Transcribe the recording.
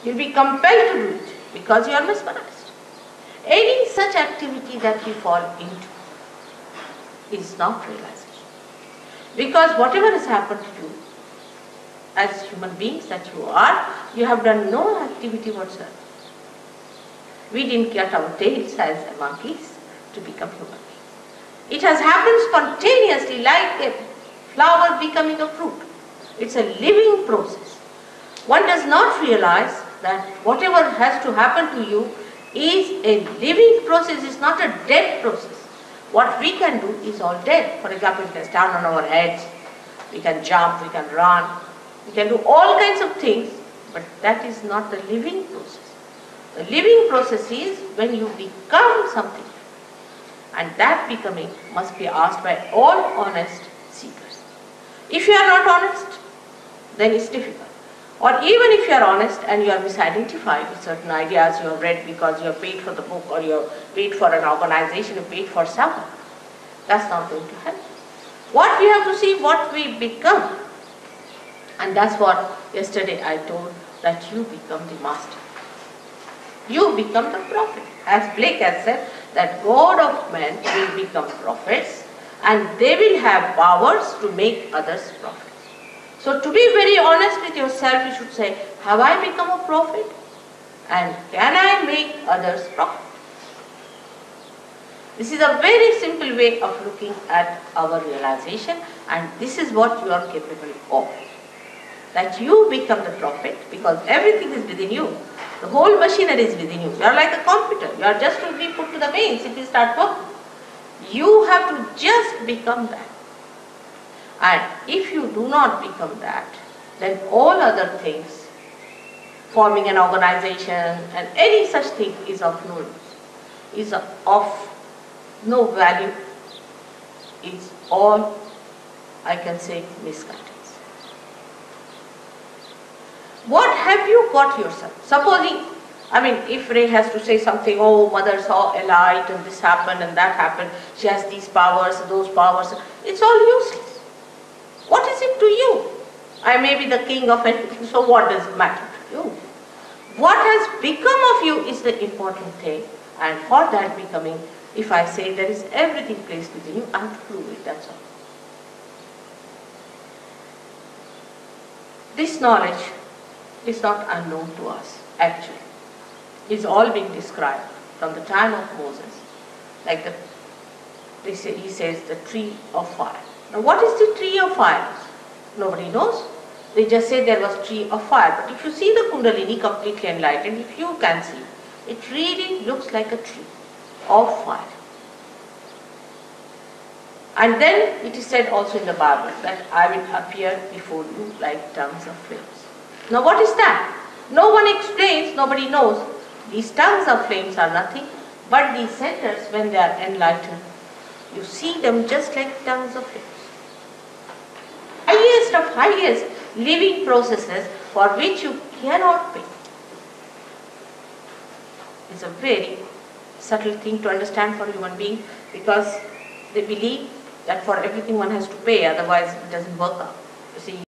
You'll be compelled to do it because you are mesmerized. Any such activity that we fall into is not realization. Because whatever has happened to you, as human beings that you have done no activity whatsoever. We didn't cut our tails as monkeys to become human beings. It has happened spontaneously like a flower becoming a fruit. It's a living process. One does not realize that whatever has to happen to you is a living process, it's not a dead process. What we can do is all dead. For example, we can stand on our heads, we can jump, we can run, we can do all kinds of things, but that is not the living process. The living process is when you become something, and that becoming must be asked by all honest seekers. If you are not honest, then it's difficult. Or even if you are honest and you are misidentified with certain ideas you have read because you have paid for the book or you have paid for an organization, you paid for someone, that's not going to help. What we have to see, what we become. And that's what yesterday I told, that you become the master. You become the prophet. As Blake has said, that God of men will become prophets and they will have powers to make others prophets. So to be very honest with yourself, you should say, have I become a prophet? And can I make others prophet? This is a very simple way of looking at our realization, and this is what you are capable of. That you become the prophet because everything is within you. The whole machinery is within you. You are like a computer. You are just to be put to the mains if you start working. You have to just become that. And if you do not become that, then all other things, forming an organization and any such thing is of no use, is of no value, is all, I can say, misguidance. What have you got yourself? Supposing, if Ray has to say something, oh, mother saw a light and this happened and that happened, she has these powers, those powers, it's all useless. What is it to you? I may be the king of anything, so what does it matter to you? What has become of you is the important thing, and for that becoming, if I say there is everything placed within you, I have to prove it, that's all. This knowledge is not unknown to us, actually. It's all being described from the time of Moses, like he says the tree of fire. Now what is the tree of fire? Nobody knows. They just say there was tree of fire. But if you see the Kundalini completely enlightened, if you can see, it really looks like a tree of fire. And then it is said also in the Bible that I will appear before you like tongues of flames. Now what is that? No one explains, nobody knows. These tongues of flames are nothing but these centers, when they are enlightened, you see them just like tongues of flames. Highest of highest living processes for which you cannot pay. It's a very subtle thing to understand for human beings because they believe that for everything one has to pay, otherwise it doesn't work out. You see,